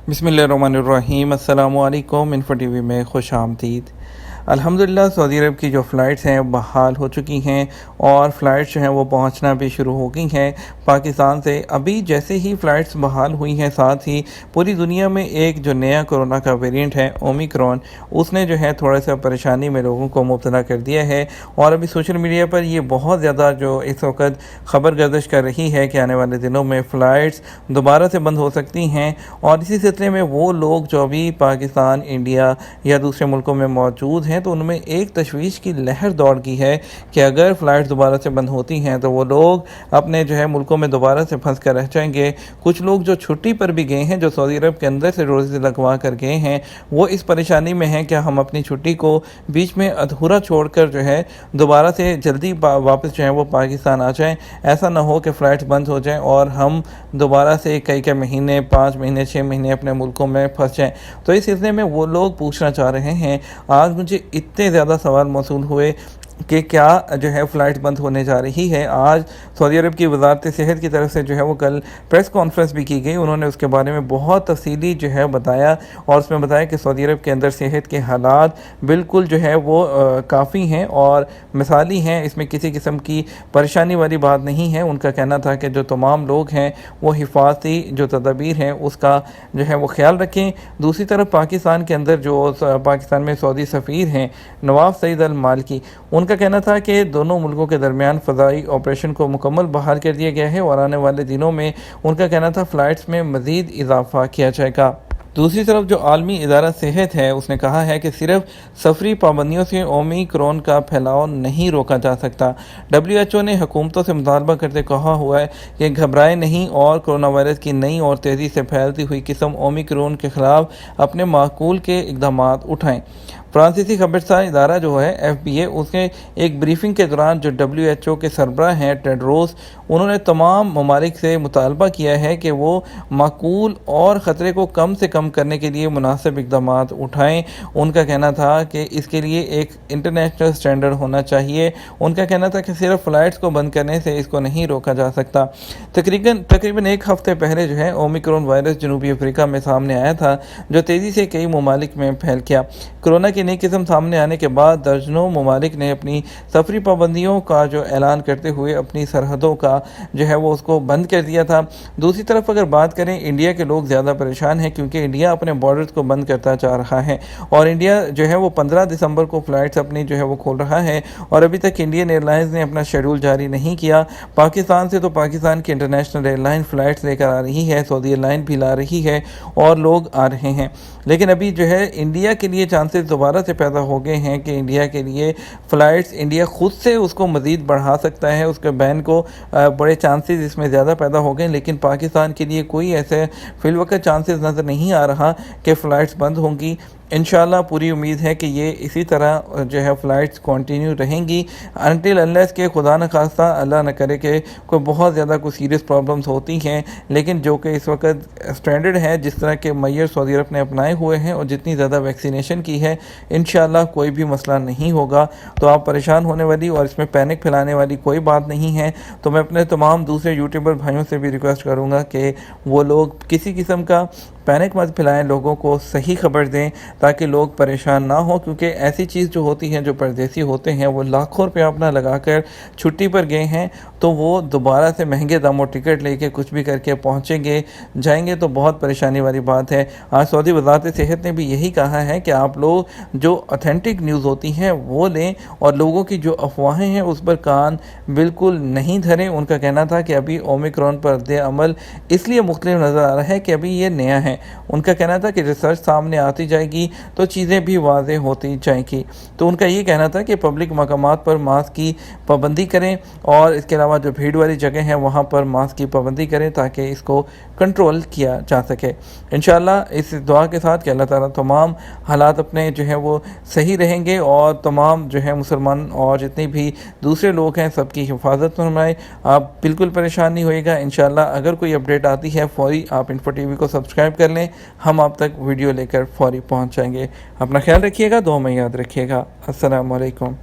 बिस्मिल्लाहिर्रहमानिर्रहीम। अस्सलामु अलैकुम। इन्फो टीवी में खुश आमदीद। अल्हम्दुलिल्लाह सऊदी अरब की जो फ़्लाइट्स हैं बहाल हो चुकी हैं और फ़्लाइट्स जो हैं वो पहुंचना भी शुरू हो गई हैं पाकिस्तान से। अभी जैसे ही फ़्लाइट्स बहाल हुई हैं, साथ ही पूरी दुनिया में एक जो नया कोरोना का वेरिएंट है ओमिक्रॉन, उसने जो है थोड़ा सा परेशानी में लोगों को मुब्तला कर दिया है। और अभी सोशल मीडिया पर ये बहुत ज़्यादा जो इस वक्त ख़बर गर्दिश कर रही है कि आने वाले दिनों में फ़्लाइट्स दोबारा से बंद हो सकती हैं। और इसी सिलसिले में वो लोग जो अभी पाकिस्तान, इंडिया या दूसरे मुल्कों में मौजूद हैं तो उनमें एक तशवीश की लहर दौड़ गई है कि अगर फ़्लाइट्स दोबारा से बंद होती हैं तो वो लोग अपने जो है मुल्कों में दोबारा से फंस कर रह जाएंगे। कुछ लोग जो छुट्टी पर भी गए हैं, जो सऊदी अरब के अंदर से रोज़े लगवा कर गए हैं, वो इस परेशानी में हैं कि हम अपनी छुट्टी को बीच में अधूरा छोड़कर जो है दोबारा से जल्दी वापस जो है वो पाकिस्तान आ जाएं। ऐसा ना हो कि फ़्लाइट्स बंद हो जाएं और हम दोबारा से कई महीने, 5 महीने, 6 महीने अपने मुल्कों में फंस जाएं। तो इस सिलसिले में वो लोग पूछना चाह रहे हैं। आज मुझे इतने ज़्यादा सवाल मौसूल हुए कि क्या जो है फ़्लाइट बंद होने जा रही है। आज सऊदी अरब की वज़ारत सेहत की तरफ से जो है वो कल प्रेस कॉन्फ्रेंस भी की गई। उन्होंने उसके बारे में बहुत तफसीली जो है बताया और उसमें बताया कि सऊदी अरब के अंदर सेहत के हालात बिल्कुल जो है वो काफ़ी हैं और मिसाली हैं, इसमें किसी किस्म की परेशानी वाली बात नहीं है। उनका कहना था कि जो तमाम लोग हैं वो हिफाजती जो तदाबीर हैं उसका जो है वो ख्याल रखें। दूसरी तरफ पाकिस्तान के अंदर जो पाकिस्तान में सऊदी सफ़ीर हैं नवाब सईद अल मालिकी, उनका कहना था कि दोनों मुल्कों के दरमियान फ़ज़ाई ऑपरेशन को मुकम्मल बहाल कर दिया गया है और आने वाले दिनों में उनका कहना था फ़्लाइट्स में मज़ीद इजाफ़ा किया जाएगा। दूसरी तरफ जो आलमी इदारा सेहत है उसने कहा है कि सिर्फ सफरी पाबंदियों से ओमिक्रॉन का फैलाव नहीं रोका जा सकता। WHO ने हुकूमतों से मुतालबा करते कहा हुआ है कि घबराएं नहीं और कोरोना वायरस की नई और तेज़ी से फैलती हुई किस्म ओमिक्रॉन के ख़िलाफ़ अपने माकूल के इक़दाम उठाएं। फ्रांसीसी खबरसार इदारा जो है FBA, उसने एक ब्रीफिंग के दौरान जो WHO के सरबराह हैं टेड्रोस, उन्होंने तमाम ममालिक से मुतालबा किया है कि वो माकूल और ख़तरे को कम से कम करने के लिए मुनासिब इक़दाम उठाएं। उनका कहना था कि इसके लिए एक इंटरनेशनल स्टैंडर्ड होना चाहिए। उनका कहना था कि सिर्फ फ़्लाइट्स को बंद करने से इसको नहीं रोका जा सकता। तकरीबन एक हफ़्ते पहले जो है ओमिक्रॉन वायरस जनूबी अफ्रीका में सामने आया था, जो तेज़ी से कई ममालिक में फैल गया। कोरोना की नई किस्म सामने आने के बाद दर्जनों ममालिक ने अपनी सफरी पाबंदियों का जो ऐलान करते हुए अपनी सरहदों का जो है वो उसको बंद कर दिया था। दूसरी तरफ अगर बात करें, इंडिया के लोग ज़्यादा परेशान हैं क्योंकि इंडिया अपने बॉर्डर्स को बंद करता जा रहा है और इंडिया जो है वो 15 दिसंबर को फ़्लाइट्स अपनी जो है वो खोल रहा है और अभी तक इंडियन एयरलाइंस ने अपना शेड्यूल जारी नहीं किया। पाकिस्तान से तो पाकिस्तान की इंटरनेशनल एयरलाइन फ़्लाइट्स लेकर आ रही है, सऊदी एयरलाइन भी ला रही है और लोग आ रहे हैं। लेकिन अभी जो है इंडिया के लिए चांसेस दोबारा से पैदा हो गए हैं कि इंडिया के लिए फ़्लाइट्स इंडिया खुद से उसको मज़ीद बढ़ा सकता है, उसके बैन को बड़े चांसेस इसमें ज़्यादा पैदा हो गए। लेकिन पाकिस्तान के लिए कोई ऐसे फ़िलवक़्त चांसेस नज़र नहीं आ रहा कि फ़्लाइट्स बंद होंगी। इंशाल्लाह पूरी उम्मीद है कि ये इसी तरह जो है फ़्लाइट्स कंटिन्यू रहेंगी अनटिल अनलेस के खुदा न खास्ता अल्लाह न करे कि कोई बहुत ज़्यादा कोई सीरियस प्रॉब्लम्स होती हैं। लेकिन जो कि इस वक्त स्टैंडर्ड है, जिस तरह के मैयर सऊदी अरब ने अपनाए हुए हैं और जितनी ज़्यादा वैक्सीनेशन की है, इंशाल्लाह कोई भी मसला नहीं होगा। तो आप परेशान होने वाली और इसमें पैनिक फैलाने वाली कोई बात नहीं है। तो मैं अपने तमाम दूसरे यूट्यूबर भाइयों से भी रिक्वेस्ट करूँगा कि वो लोग किसी किस्म का पैनिक मत फैलाएं, लोगों को सही खबर दें ताकि लोग परेशान ना हो। क्योंकि ऐसी चीज़ जो होती है, जो परदेसी होते हैं वो लाखों रुपया अपना लगाकर छुट्टी पर गए हैं, तो वो दोबारा से महंगे दामों टिकट लेके कुछ भी करके पहुंचेंगे जाएंगे तो बहुत परेशानी वाली बात है। आज सऊदी वज़ारत सेहत ने भी यही कहा है कि आप लोग जो ऑथेंटिक न्यूज़ होती हैं वो लें और लोगों की जो अफवाहें हैं उस पर कान बिल्कुल नहीं धरें। उनका कहना था कि अभी ओमिक्रॉन पर रद्द अमल इसलिए मुख्तलिफ नज़र आ रहा है कि अभी ये नया है। उनका कहना था कि रिसर्च सामने आती जाएगी तो चीज़ें भी वाज़ेह होती जाएंगी। तो उनका ये कहना था कि पब्लिक मकामात पर मास्क की पाबंदी करें और इसके अलावा जो भीड़ वाली जगह हैं वहाँ पर मास्क की पाबंदी करें ताकि इसको कंट्रोल किया जा सके। इंशाल्लाह इस दुआ के साथ कि अल्लाह ताला तमाम हालात अपने जो है वो सही रहेंगे और तमाम जो है मुसलमान और जितने भी दूसरे लोग हैं सबकी हिफाजत फरमाए। आप बिल्कुल परेशान नहीं होइएगा। इंशाल्लाह अगर कोई अपडेट आती है फौरी आप इन्फो टीवी को सब्सक्राइब कर लें, हम आप तक वीडियो लेकर फौरी पहुँच जाएंगे। अपना ख्याल रखिएगा, दुआ में याद रखिएगा। अस्सलामु अलैकुम।